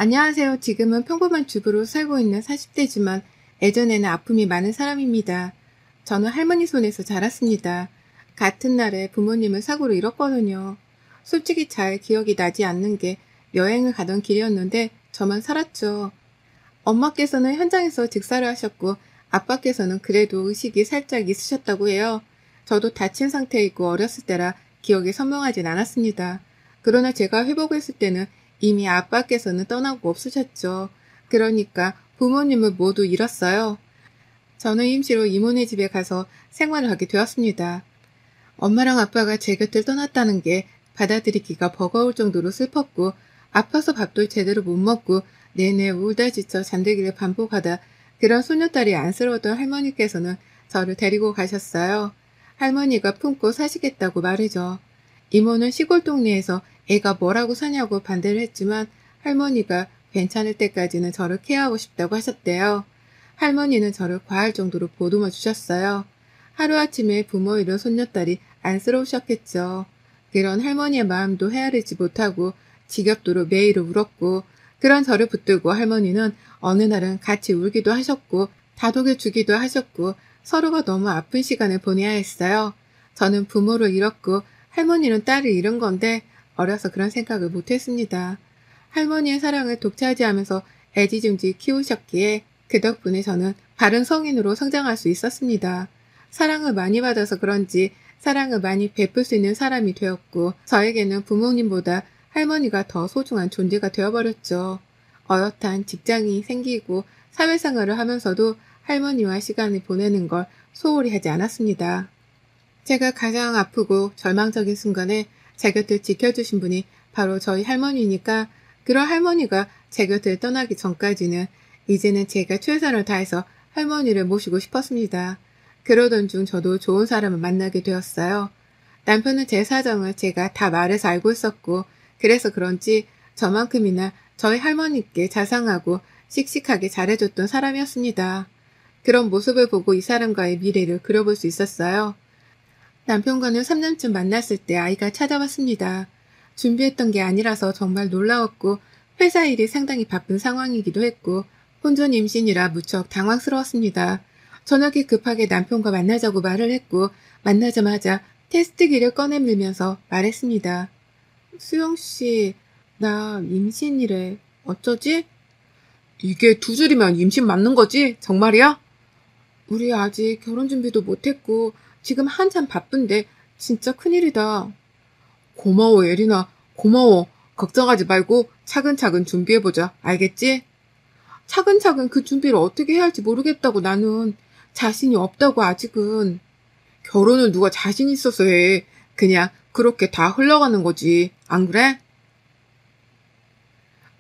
안녕하세요. 지금은 평범한 주부로 살고 있는 40대지만 예전에는 아픔이 많은 사람입니다. 저는 할머니 손에서 자랐습니다. 같은 날에 부모님을 사고로 잃었거든요. 솔직히 잘 기억이 나지 않는 게 여행을 가던 길이었는데 저만 살았죠. 엄마께서는 현장에서 직사를 하셨고 아빠께서는 그래도 의식이 살짝 있으셨다고 해요. 저도 다친 상태이고 어렸을 때라 기억이 선명하진 않았습니다. 그러나 제가 회복했을 때는 이미 아빠께서는 떠나고 없으셨죠. 그러니까 부모님을 모두 잃었어요. 저는 임시로 이모네 집에 가서 생활을 하게 되었습니다. 엄마랑 아빠가 제 곁을 떠났다는 게 받아들이기가 버거울 정도로 슬펐고 아파서 밥도 제대로 못 먹고 내내 울다 지쳐 잠들기를 반복하다 그런 소녀딸이 안쓰러웠던 할머니께서는 저를 데리고 가셨어요. 할머니가 품고 사시겠다고 말이죠. 이모는 시골 동네에서 애가 뭐라고 사냐고 반대를 했지만 할머니가 괜찮을 때까지는 저를 케어하고 싶다고 하셨대요. 할머니는 저를 과할 정도로 보듬어 주셨어요. 하루아침에 부모 잃은 손녀딸이 안쓰러우셨겠죠. 그런 할머니의 마음도 헤아리지 못하고 지겹도록 매일 울었고 그런 저를 붙들고 할머니는 어느 날은 같이 울기도 하셨고 다독여 주기도 하셨고 서로가 너무 아픈 시간을 보내야 했어요. 저는 부모를 잃었고 할머니는 딸을 잃은 건데 어려서 그런 생각을 못했습니다. 할머니의 사랑을 독차지하면서 애지중지 키우셨기에 그 덕분에 저는 바른 성인으로 성장할 수 있었습니다. 사랑을 많이 받아서 그런지 사랑을 많이 베풀 수 있는 사람이 되었고 저에게는 부모님보다 할머니가 더 소중한 존재가 되어버렸죠. 어엿한 직장이 생기고 사회생활을 하면서도 할머니와 시간을 보내는 걸 소홀히 하지 않았습니다. 제가 가장 아프고 절망적인 순간에 제 곁을 지켜주신 분이 바로 저희 할머니니까 그런 할머니가 제 곁을 떠나기 전까지는 이제는 제가 최선을 다해서 할머니를 모시고 싶었습니다. 그러던 중 저도 좋은 사람을 만나게 되었어요. 남편은 제 사정을 제가 다 말해서 알고 있었고 그래서 그런지 저만큼이나 저희 할머니께 자상하고 씩씩하게 잘해줬던 사람이었습니다. 그런 모습을 보고 이 사람과의 미래를 그려볼 수 있었어요. 남편과는 3년쯤 만났을 때 아이가 찾아왔습니다. 준비했던 게 아니라서 정말 놀라웠고 회사 일이 상당히 바쁜 상황이기도 했고 혼전 임신이라 무척 당황스러웠습니다. 저녁에 급하게 남편과 만나자고 말을 했고 만나자마자 테스트기를 꺼내밀면서 말했습니다. 수영씨, 나 임신이래. 어쩌지? 이게 두 줄이면 임신 맞는 거지? 정말이야? 우리 아직 결혼 준비도 못했고 지금 한참 바쁜데 진짜 큰일이다. 고마워, 예린아. 고마워. 걱정하지 말고 차근차근 준비해보자. 알겠지? 차근차근 그 준비를 어떻게 해야 할지 모르겠다고 나는 자신이 없다고 아직은. 결혼은 누가 자신 있어서 해. 그냥 그렇게 다 흘러가는 거지. 안 그래?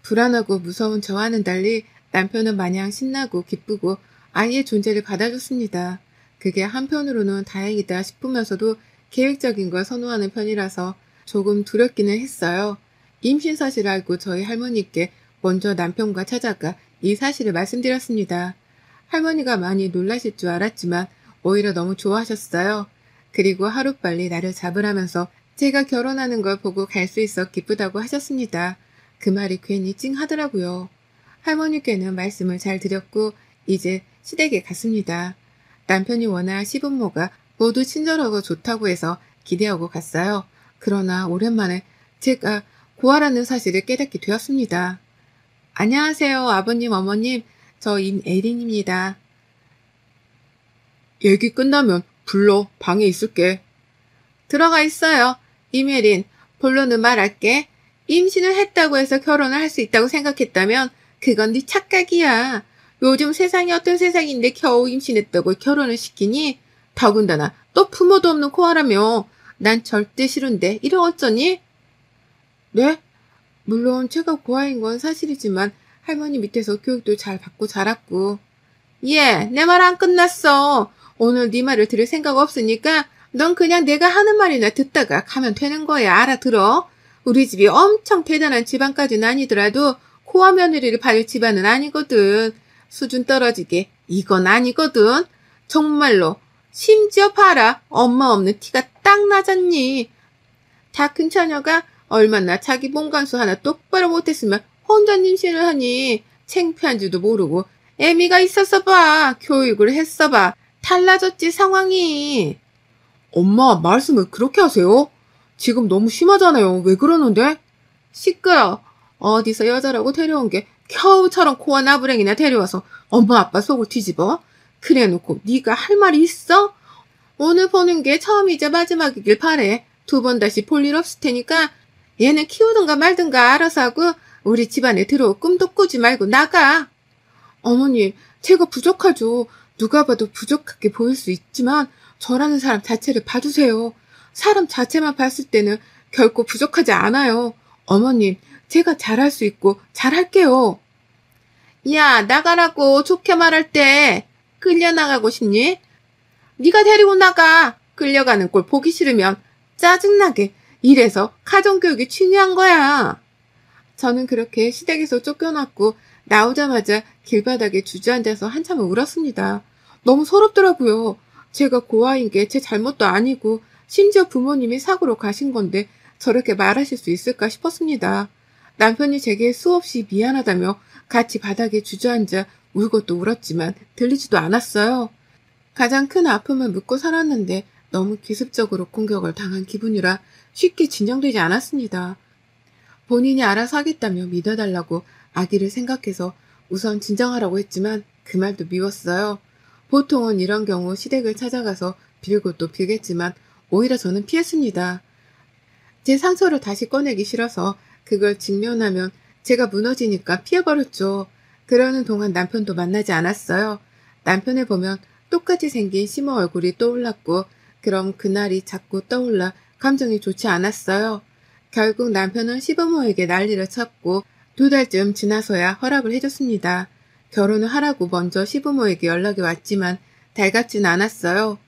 불안하고 무서운 저와는 달리 남편은 마냥 신나고 기쁘고 아이의 존재를 받아줬습니다. 그게 한편으로는 다행이다 싶으면서도 계획적인 걸 선호하는 편이라서 조금 두렵기는 했어요. 임신 사실을 알고 저희 할머니께 먼저 남편과 찾아가 이 사실을 말씀드렸습니다. 할머니가 많이 놀라실 줄 알았지만 오히려 너무 좋아하셨어요. 그리고 하루빨리 나를 잡으라면서 제가 결혼하는 걸 보고 갈 수 있어 기쁘다고 하셨습니다. 그 말이 괜히 찡하더라고요. 할머니께는 말씀을 잘 드렸고 이제 시댁에 갔습니다. 남편이 워낙 시부모가 모두 친절하고 좋다고 해서 기대하고 갔어요. 그러나 오랜만에 제가 고아라는 사실을 깨닫게 되었습니다. 안녕하세요, 아버님, 어머님. 저 임애린입니다. 얘기 끝나면 불러. 방에 있을게. 들어가 있어요. 임혜린, 본론은 말할게. 임신을 했다고 해서 결혼을 할 수 있다고 생각했다면 그건 네 착각이야. 요즘 세상이 어떤 세상인데 겨우 임신했다고 결혼을 시키니? 더군다나 또 부모도 없는 코아라며. 난 절대 싫은데 이러 어쩌니? 네? 물론 제가 고아인 건 사실이지만 할머니 밑에서 교육도 잘 받고 자랐고. 예, 내 말 안 끝났어. 오늘 네 말을 들을 생각 없으니까 넌 그냥 내가 하는 말이나 듣다가 가면 되는 거야. 알아들어? 우리 집이 엄청 대단한 집안까지는 아니더라도 코아 며느리를 받을 집안은 아니거든. 수준 떨어지게 이건 아니거든. 정말로. 심지어 봐라. 엄마 없는 티가 딱 나잖니. 다 큰 처녀가 얼마나 자기 몸간수 하나 똑바로 못했으면 혼자 임신을 하니 창피한지도 모르고 애미가 있었어 봐. 교육을 했어 봐. 달라졌지 상황이. 엄마 말씀을 그렇게 하세요? 지금 너무 심하잖아요. 왜 그러는데? 시끄러. 어디서 여자라고 데려온 게 겨우처럼 코와 나부랭이나 데려와서 엄마 아빠 속을 뒤집어? 그래놓고 네가 할 말이 있어? 오늘 보는 게 처음이자 마지막이길 바래. 두 번 다시 볼 일 없을 테니까 얘는 키우든가 말든가 알아서 하고 우리 집안에 들어올 꿈도 꾸지 말고 나가. 어머님, 제가 부족하죠. 누가 봐도 부족하게 보일 수 있지만 저라는 사람 자체를 봐주세요. 사람 자체만 봤을 때는 결코 부족하지 않아요. 어머님, 제가 잘할 수 있고 잘할게요. 야, 나가라고 좋게 말할 때 끌려나가고 싶니? 네가 데리고 나가. 끌려가는 꼴 보기 싫으면 짜증나게. 이래서 가정교육이 중요한 거야. 저는 그렇게 시댁에서 쫓겨났고 나오자마자 길바닥에 주저앉아서 한참을 울었습니다. 너무 서럽더라고요. 제가 고아인 게 제 잘못도 아니고 심지어 부모님이 사고로 가신 건데 저렇게 말하실 수 있을까 싶었습니다. 남편이 제게 수없이 미안하다며 같이 바닥에 주저앉아 울고 또 울었지만 들리지도 않았어요. 가장 큰 아픔을 묻고 살았는데 너무 기습적으로 공격을 당한 기분이라 쉽게 진정되지 않았습니다. 본인이 알아서 하겠다며 믿어달라고 아기를 생각해서 우선 진정하라고 했지만 그 말도 미웠어요. 보통은 이런 경우 시댁을 찾아가서 빌고 또 빌겠지만 오히려 저는 피했습니다. 제 상처를 다시 꺼내기 싫어서 그걸 직면하면 제가 무너지니까 피해버렸죠. 그러는 동안 남편도 만나지 않았어요. 남편을 보면 똑같이 생긴 시모 얼굴이 떠올랐고 그럼 그날이 자꾸 떠올라 감정이 좋지 않았어요. 결국 남편은 시부모에게 난리를 쳤고 2달쯤 지나서야 허락을 해줬습니다. 결혼을 하라고 먼저 시부모에게 연락이 왔지만 달갑진 않았어요.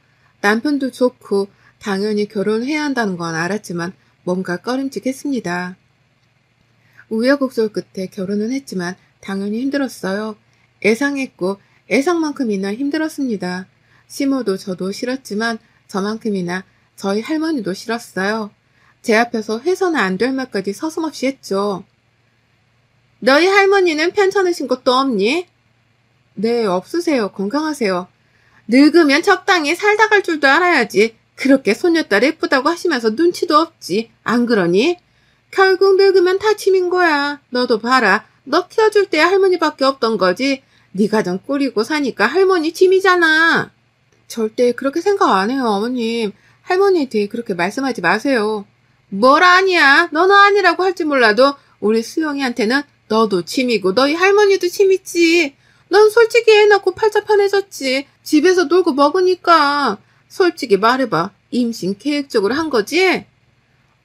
남편도 좋고 당연히 결혼해야 한다는 건 알았지만 뭔가 꺼림칙했습니다. 우여곡절 끝에 결혼은 했지만 당연히 힘들었어요. 애상했고 애상만큼이나 힘들었습니다. 시모도 저도 싫었지만 저만큼이나 저희 할머니도 싫었어요. 제 앞에서 해서는 안 될 말까지 서슴없이 했죠. 너희 할머니는 편찮으신 것도 없니? 네, 없으세요. 건강하세요. 늙으면 적당히 살다 갈 줄도 알아야지. 그렇게 손녀딸 예쁘다고 하시면서 눈치도 없지. 안 그러니? 결국 늙으면 다 짐인 거야. 너도 봐라. 너 키워줄 때 할머니밖에 없던 거지. 네 가정 꾸리고 사니까 할머니 짐이잖아. 절대 그렇게 생각 안 해요, 어머님. 할머니에 대해 그렇게 말씀하지 마세요. 뭘 아니야. 너는 아니라고 할지 몰라도 우리 수영이한테는 너도 짐이고 너희 할머니도 짐이지. 넌 솔직히 애 낳고 팔자 편해졌지. 집에서 놀고 먹으니까. 솔직히 말해봐. 임신 계획적으로 한 거지?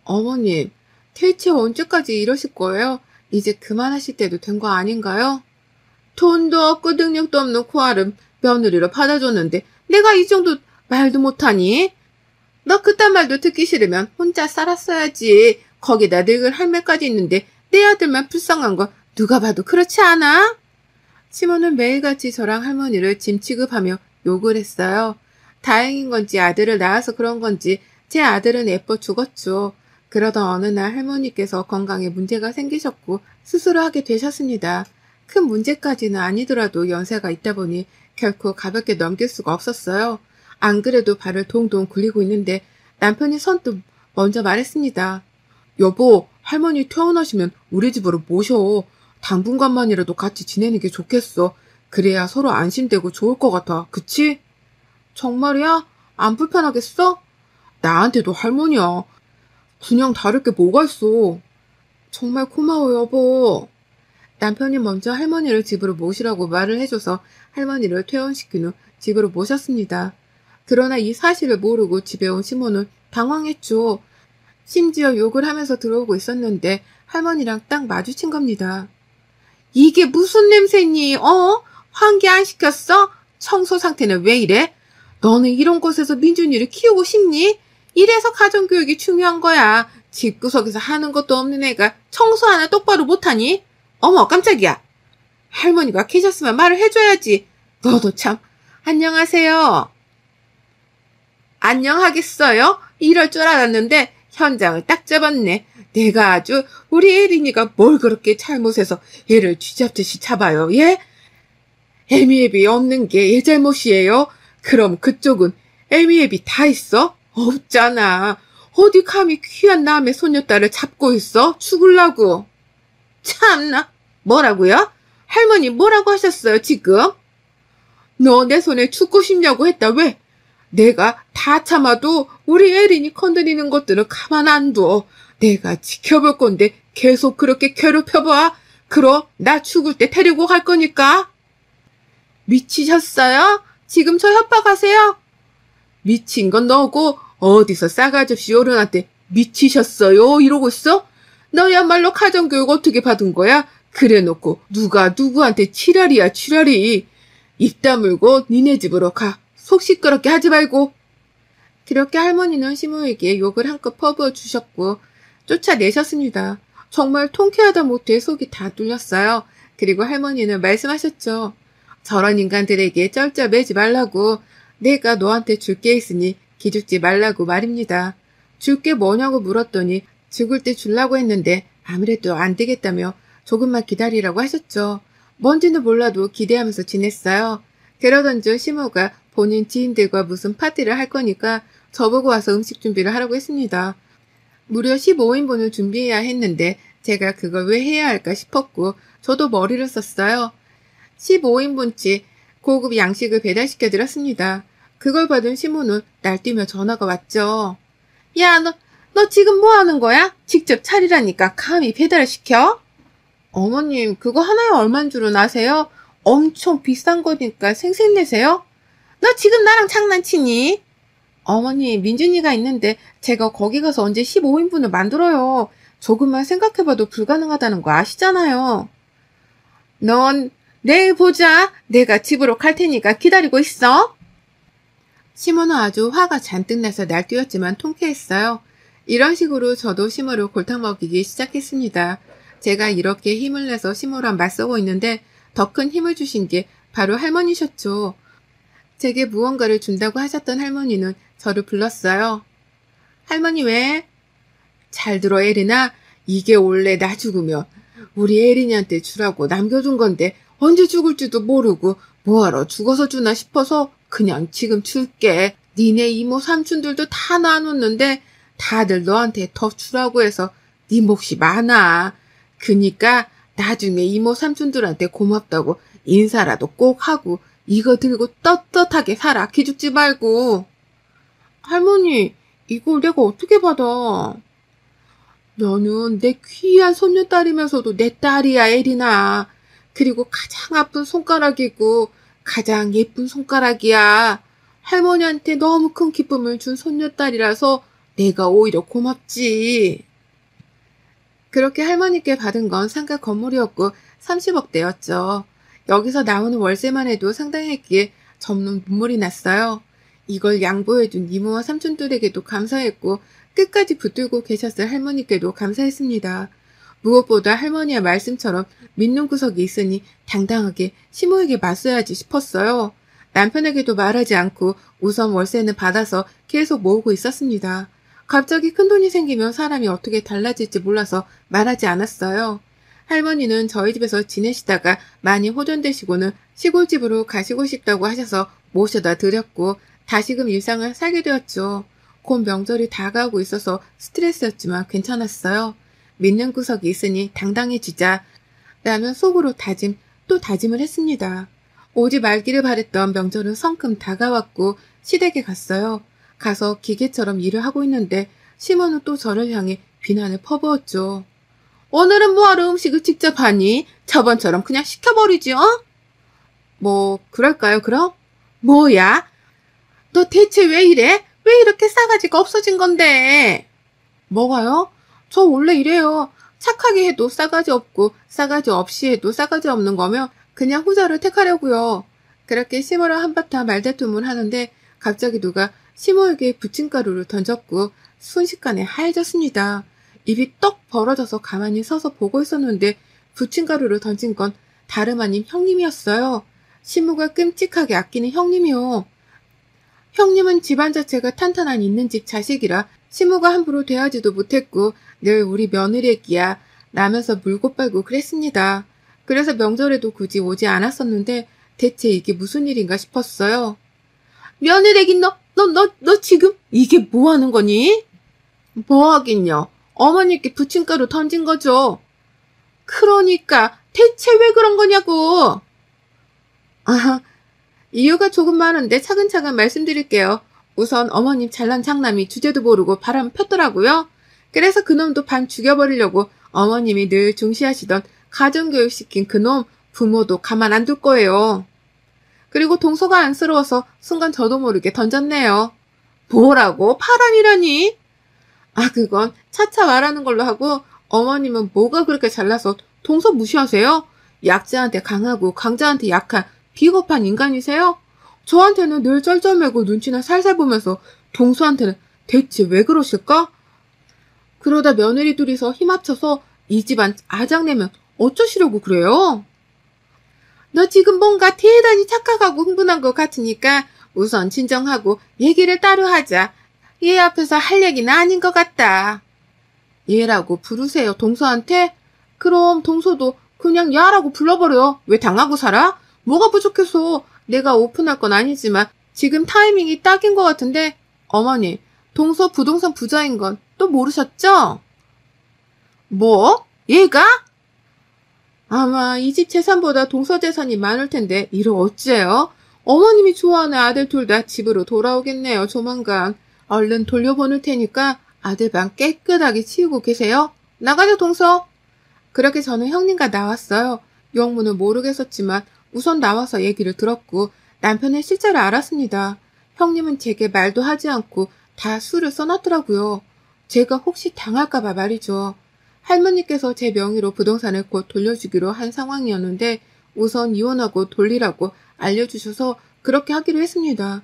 어머님, 대체 언제까지 이러실 거예요? 이제 그만하실 때도 된 거 아닌가요? 돈도 없고 능력도 없는 코아름 며느리로 받아줬는데 내가 이 정도 말도 못하니? 너 그딴 말도 듣기 싫으면 혼자 살았어야지. 거기다 늙은 할매까지 있는데 내 아들만 불쌍한 건 누가 봐도 그렇지 않아? 시모는 매일같이 저랑 할머니를 짐 취급하며 욕을 했어요. 다행인 건지 아들을 낳아서 그런 건지 제 아들은 예뻐 죽었죠. 그러던 어느 날 할머니께서 건강에 문제가 생기셨고 수술을 하게 되셨습니다. 큰 문제까지는 아니더라도 연세가 있다 보니 결코 가볍게 넘길 수가 없었어요. 안 그래도 발을 동동 굴리고 있는데 남편이 선뜻 먼저 말했습니다. 여보, 할머니 퇴원하시면 우리 집으로 모셔. 당분간만이라도 같이 지내는 게 좋겠어. 그래야 서로 안심되고 좋을 것 같아. 그치? 정말이야? 안 불편하겠어? 나한테도 할머니야. 그냥 다를 게 뭐가 있어. 정말 고마워, 여보. 남편이 먼저 할머니를 집으로 모시라고 말을 해줘서 할머니를 퇴원시킨 후 집으로 모셨습니다. 그러나 이 사실을 모르고 집에 온 시모는 당황했죠. 심지어 욕을 하면서 들어오고 있었는데 할머니랑 딱 마주친 겁니다. 이게 무슨 냄새니? 환기 안 시켰어? 청소 상태는 왜 이래? 너는 이런 곳에서 민준이를 키우고 싶니? 이래서 가정교육이 중요한 거야. 집구석에서 하는 것도 없는 애가 청소 하나 똑바로 못하니? 어머, 깜짝이야. 할머니가 계셨으면 말을 해줘야지. 너도 참. 안녕하세요. 안녕하겠어요? 이럴 줄 알았는데 현장을 딱 잡았네. 내가 아주 우리 혜린이가 뭘 그렇게 잘못해서 얘를 쥐잡듯이 잡아요. 예? 애미애비 없는 게 얘 잘못이에요? 그럼 그쪽은 애미애비 다 있어? 없잖아. 어디 감히 귀한 남의 손녀딸을 잡고 있어? 죽을라고. 참나. 뭐라고요? 할머니 뭐라고 하셨어요 지금? 너 내 손에 죽고 싶냐고 했다. 왜? 내가 다 참아도 우리 혜린이 건드리는 것들은 가만 안 둬. 내가 지켜볼 건데 계속 그렇게 괴롭혀봐. 그럼 나 죽을 때 데리고 갈 거니까. 미치셨어요? 지금 저 협박하세요? 미친 건 너고 어디서 싸가지 없이 어른한테 미치셨어요? 이러고 있어? 너야말로 가정교육 어떻게 받은 거야? 그래놓고 누가 누구한테 지랄이야 지랄이. 입 다물고 니네 집으로 가. 속 시끄럽게 하지 말고. 그렇게 할머니는 시모에게 욕을 한껏 퍼부어 주셨고 쫓아내셨습니다. 정말 통쾌하다 못해 속이 다 뚫렸어요. 그리고 할머니는 말씀하셨죠. 저런 인간들에게 쩔쩔매지 말라고. 내가 너한테 줄 게 있으니 기죽지 말라고 말입니다. 줄 게 뭐냐고 물었더니 죽을 때 주려고 했는데 아무래도 안 되겠다며 조금만 기다리라고 하셨죠. 뭔지는 몰라도 기대하면서 지냈어요. 그러던 중 시모가 본인 지인들과 무슨 파티를 할 거니까 저보고 와서 음식 준비를 하라고 했습니다. 무려 15인분을 준비해야 했는데 제가 그걸 왜 해야 할까 싶었고 저도 머리를 썼어요. 15인분치 고급 양식을 배달시켜 드렸습니다. 그걸 받은 시모는 날뛰며 전화가 왔죠. 야, 너 지금 뭐 하는 거야? 직접 차리라니까 감히 배달을 시켜? 어머님, 그거 하나에 얼만 줄은 아세요? 엄청 비싼 거니까 생색내세요? 너 지금 나랑 장난치니? 어머니, 민준이가 있는데 제가 거기 가서 언제 15인분을 만들어요. 조금만 생각해봐도 불가능하다는 거 아시잖아요. 넌 내일 보자. 내가 집으로 갈 테니까 기다리고 있어. 시모는 아주 화가 잔뜩 나서 날뛰었지만 통쾌했어요. 이런 식으로 저도 시모를 골탕 먹이기 시작했습니다. 제가 이렇게 힘을 내서 시모랑 맞서고 있는데 더 큰 힘을 주신 게 바로 할머니셨죠. 제게 무언가를 준다고 하셨던 할머니는 저를 불렀어요. 할머니 왜? 잘 들어 에리나. 이게 원래 나 죽으면 우리 에린이한테 주라고 남겨둔 건데 언제 죽을지도 모르고 뭐하러 죽어서 주나 싶어서 그냥 지금 줄게. 니네 이모 삼촌들도 다 나눴는데 다들 너한테 더 주라고 해서 네 몫이 많아. 그니까 나중에 이모 삼촌들한테 고맙다고 인사라도 꼭 하고 이거 들고 떳떳하게 살아. 기죽지 말고. 할머니, 이걸 내가 어떻게 받아? 너는 내 귀한 손녀딸이면서도 내 딸이야, 에리나. 그리고 가장 아픈 손가락이고 가장 예쁜 손가락이야. 할머니한테 너무 큰 기쁨을 준 손녀딸이라서 내가 오히려 고맙지. 그렇게 할머니께 받은 건 상가 건물이었고 30억대였죠. 여기서 나오는 월세만 해도 상당했기에 접는 눈물이 났어요. 이걸 양보해준 이모와 삼촌들에게도 감사했고 끝까지 붙들고 계셨을 할머니께도 감사했습니다. 무엇보다 할머니의 말씀처럼 믿는 구석이 있으니 당당하게 시모에게 맞서야지 싶었어요. 남편에게도 말하지 않고 우선 월세는 받아서 계속 모으고 있었습니다. 갑자기 큰돈이 생기면 사람이 어떻게 달라질지 몰라서 말하지 않았어요. 할머니는 저희 집에서 지내시다가 많이 호전되시고는 시골집으로 가시고 싶다고 하셔서 모셔다 드렸고 다시금 일상을 살게 되었죠. 곧 명절이 다가오고 있어서 스트레스였지만 괜찮았어요. 믿는 구석이 있으니 당당해지자 라며 속으로 또 다짐을 했습니다. 오지 말기를 바랬던 명절은 성큼 다가왔고 시댁에 갔어요. 가서 기계처럼 일을 하고 있는데 시모는 또 저를 향해 비난을 퍼부었죠. 오늘은 뭐하러 음식을 직접 하니? 저번처럼 그냥 시켜버리지, 어? 뭐 그럴까요 그럼? 뭐야? 너 대체 왜 이래? 왜 이렇게 싸가지가 없어진 건데? 뭐가요? 저 원래 이래요. 착하게 해도 싸가지 없고 싸가지 없이 해도 싸가지 없는 거면 그냥 후자를 택하려고요. 그렇게 시모랑 한바탕 말다툼을 하는데 갑자기 누가 시모에게 부침가루를 던졌고 순식간에 하얘졌습니다. 입이 떡 벌어져서 가만히 서서 보고 있었는데 부침가루를 던진 건 다름 아닌 형님이었어요. 시모가 끔찍하게 아끼는 형님이요. 형님은 집안 자체가 탄탄한 있는 집 자식이라 시모가 함부로 대하지도 못했고 늘 우리 며느리애끼야 라면서 물고 빨고 그랬습니다. 그래서 명절에도 굳이 오지 않았었는데 대체 이게 무슨 일인가 싶었어요. 며느리애긴 너 지금 이게 뭐 하는 거니? 뭐 하긴요. 어머니께 부침가루 던진 거죠. 그러니까 대체 왜 그런 거냐고. 아, 이유가 조금 많은데 차근차근 말씀드릴게요. 우선 어머님 잘난 장남이 주제도 모르고 바람 폈더라고요. 그래서 그놈도 반 죽여버리려고 어머님이 늘 중시하시던 가정교육시킨 그놈 부모도 가만 안 둘 거예요. 그리고 동서가 안쓰러워서 순간 저도 모르게 던졌네요. 뭐라고? 파란이라니? 아, 그건 차차 말하는 걸로 하고 어머님은 뭐가 그렇게 잘나서 동서 무시하세요? 약자한테 강하고 강자한테 약한 비겁한 인간이세요? 저한테는 늘 쩔쩔매고 눈치나 살살 보면서 동서한테는 대체 왜 그러실까? 그러다 며느리 둘이서 힘 합쳐서 이 집안 아장내면 어쩌시려고 그래요? 너 지금 뭔가 대단히 착각하고 흥분한 것 같으니까 우선 진정하고 얘기를 따로 하자. 얘 앞에서 할 얘기는 아닌 것 같다. 얘라고 부르세요, 동서한테? 그럼 동서도 그냥 야라고 불러버려. 왜 당하고 살아? 뭐가 부족해서. 내가 오픈할 건 아니지만 지금 타이밍이 딱인 것 같은데. 어머니, 동서 부동산 부자인 건 또 모르셨죠? 뭐? 얘가? 아마 이 집 재산보다 동서 재산이 많을 텐데 이를 어찌해요? 어머님이 좋아하는 아들 둘 다 집으로 돌아오겠네요, 조만간. 얼른 돌려보낼 테니까 아들 방 깨끗하게 치우고 계세요. 나가자, 동서. 그렇게 저는 형님과 나왔어요. 영문은 모르겠었지만 우선 나와서 얘기를 들었고 남편의 실체를 알았습니다. 형님은 제게 말도 하지 않고 다 수를 써놨더라고요. 제가 혹시 당할까봐 말이죠. 할머니께서 제 명의로 부동산을 곧 돌려주기로 한 상황이었는데 우선 이혼하고 돌리라고 알려주셔서 그렇게 하기로 했습니다.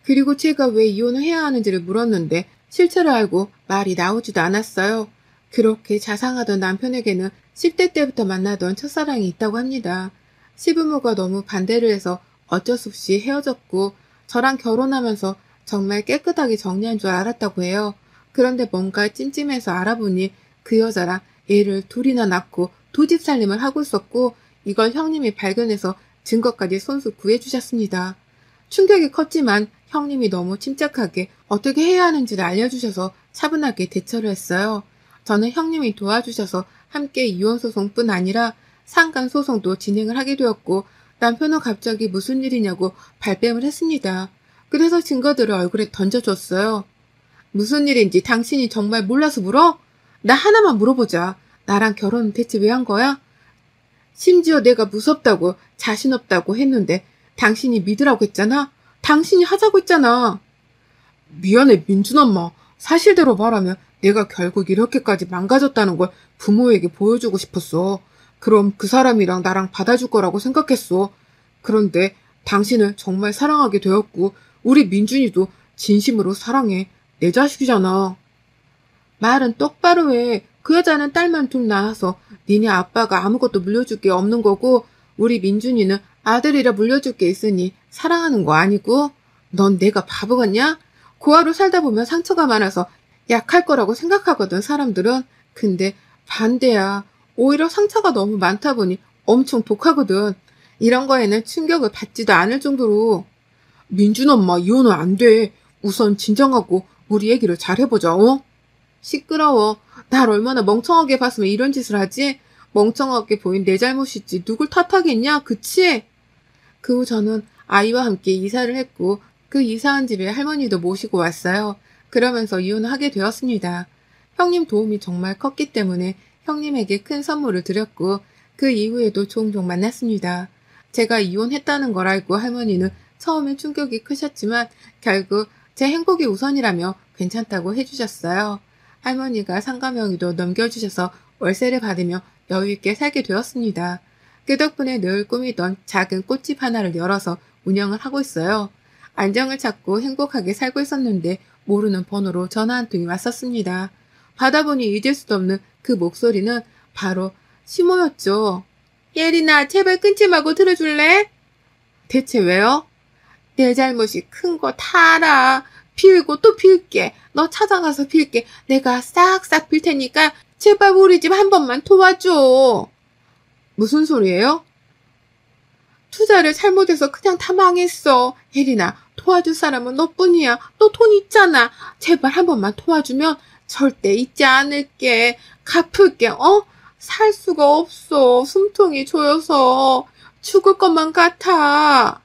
그리고 제가 왜 이혼을 해야 하는지를 물었는데 실체를 알고 말이 나오지도 않았어요. 그렇게 자상하던 남편에게는 10대 때부터 만나던 첫사랑이 있다고 합니다. 시부모가 너무 반대를 해서 어쩔 수 없이 헤어졌고 저랑 결혼하면서 정말 깨끗하게 정리한 줄 알았다고 해요. 그런데 뭔가 찜찜해서 알아보니 그 여자랑 애를 둘이나 낳고 두 집 살림을 하고 있었고 이걸 형님이 발견해서 증거까지 손수 구해주셨습니다. 충격이 컸지만 형님이 너무 침착하게 어떻게 해야 하는지를 알려주셔서 차분하게 대처를 했어요. 저는 형님이 도와주셔서 함께 이혼소송뿐 아니라 상간소송도 진행을 하게 되었고 남편은 갑자기 무슨 일이냐고 발뺌을 했습니다. 그래서 증거들을 얼굴에 던져줬어요. 무슨 일인지 당신이 정말 몰라서 물어? 나 하나만 물어보자. 나랑 결혼은 대체 왜 한 거야? 심지어 내가 무섭다고 자신 없다고 했는데 당신이 믿으라고 했잖아? 당신이 하자고 했잖아. 미안해, 민준 엄마. 사실대로 말하면 내가 결국 이렇게까지 망가졌다는 걸 부모에게 보여주고 싶었어. 그럼 그 사람이랑 나랑 받아줄 거라고 생각했어. 그런데 당신을 정말 사랑하게 되었고 우리 민준이도 진심으로 사랑해. 내 자식이잖아. 말은 똑바로 해. 그 여자는 딸만 둘 낳아서 니네 아빠가 아무것도 물려줄 게 없는 거고 우리 민준이는 아들이라 물려줄 게 있으니 사랑하는 거 아니고 넌 내가 바보 같냐? 고아로 살다 보면 상처가 많아서 약할 거라고 생각하거든, 사람들은. 근데 반대야. 오히려 상처가 너무 많다 보니 엄청 독하거든. 이런 거에는 충격을 받지도 않을 정도로. 민준 엄마, 이혼은 안 돼. 우선 진정하고 우리 얘기를 잘 해보자, 어? 시끄러워. 날 얼마나 멍청하게 봤으면 이런 짓을 하지? 멍청하게 보인 내 잘못이지 누굴 탓하겠냐, 그치? 그 후 저는 아이와 함께 이사를 했고 그 이사한 집에 할머니도 모시고 왔어요. 그러면서 이혼을 하게 되었습니다. 형님 도움이 정말 컸기 때문에 형님에게 큰 선물을 드렸고 그 이후에도 종종 만났습니다. 제가 이혼했다는 걸 알고 할머니는 처음엔 충격이 크셨지만 결국 제 행복이 우선이라며 괜찮다고 해주셨어요. 할머니가 상가명의도 넘겨주셔서 월세를 받으며 여유있게 살게 되었습니다. 그 덕분에 늘 꾸미던 작은 꽃집 하나를 열어서 운영을 하고 있어요. 안정을 찾고 행복하게 살고 있었는데 모르는 번호로 전화 한 통이 왔었습니다. 받아보니 잊을 수도 없는 그 목소리는 바로 시모였죠. 예린아, 제발 끊지 말고 들어줄래? 대체 왜요? 내 잘못이 큰 거 다 알아. 빌고 또 빌게. 너 찾아가서 빌게. 내가 싹싹 빌 테니까 제발 우리 집 한 번만 도와줘. 무슨 소리예요? 투자를 잘못해서 그냥 다 망했어. 혜린아, 도와줄 사람은 너뿐이야. 너 돈 있잖아. 제발 한 번만 도와주면 절대 잊지 않을게. 갚을게. 살 수가 없어. 숨통이 조여서 죽을 것만 같아.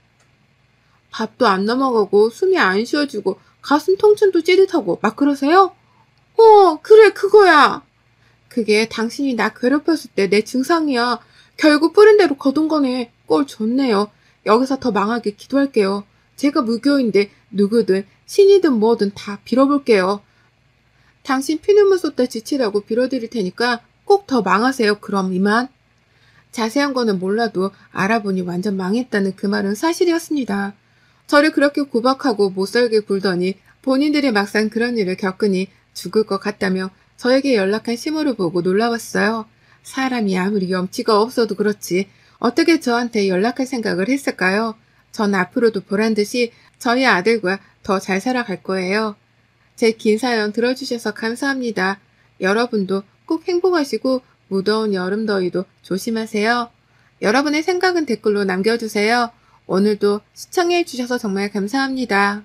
밥도 안 넘어가고 숨이 안 쉬어지고 가슴 통증도 찌릿하고 막 그러세요? 그래, 그거야. 그게 당신이 나 괴롭혔을 때 내 증상이야. 결국 뿌린 대로 거둔 거네. 꼴 좋네요. 여기서 더 망하게 기도할게요. 제가 무교인데 누구든 신이든 뭐든 다 빌어볼게요. 당신 피눈물 쏟다 지치라고 빌어드릴 테니까 꼭 더 망하세요. 그럼 이만. 자세한 거는 몰라도 알아보니 완전 망했다는 그 말은 사실이었습니다. 저를 그렇게 구박하고 못살게 굴더니 본인들이 막상 그런 일을 겪으니 죽을 것 같다며 저에게 연락한 시모를 보고 놀라웠어요. 사람이 아무리 염치가 없어도 그렇지 어떻게 저한테 연락할 생각을 했을까요? 전 앞으로도 보란듯이 저희 아들과 더 잘 살아갈 거예요. 제 긴 사연 들어주셔서 감사합니다. 여러분도 꼭 행복하시고 무더운 여름 더위도 조심하세요. 여러분의 생각은 댓글로 남겨주세요. 오늘도 시청해 주셔서 정말 감사합니다.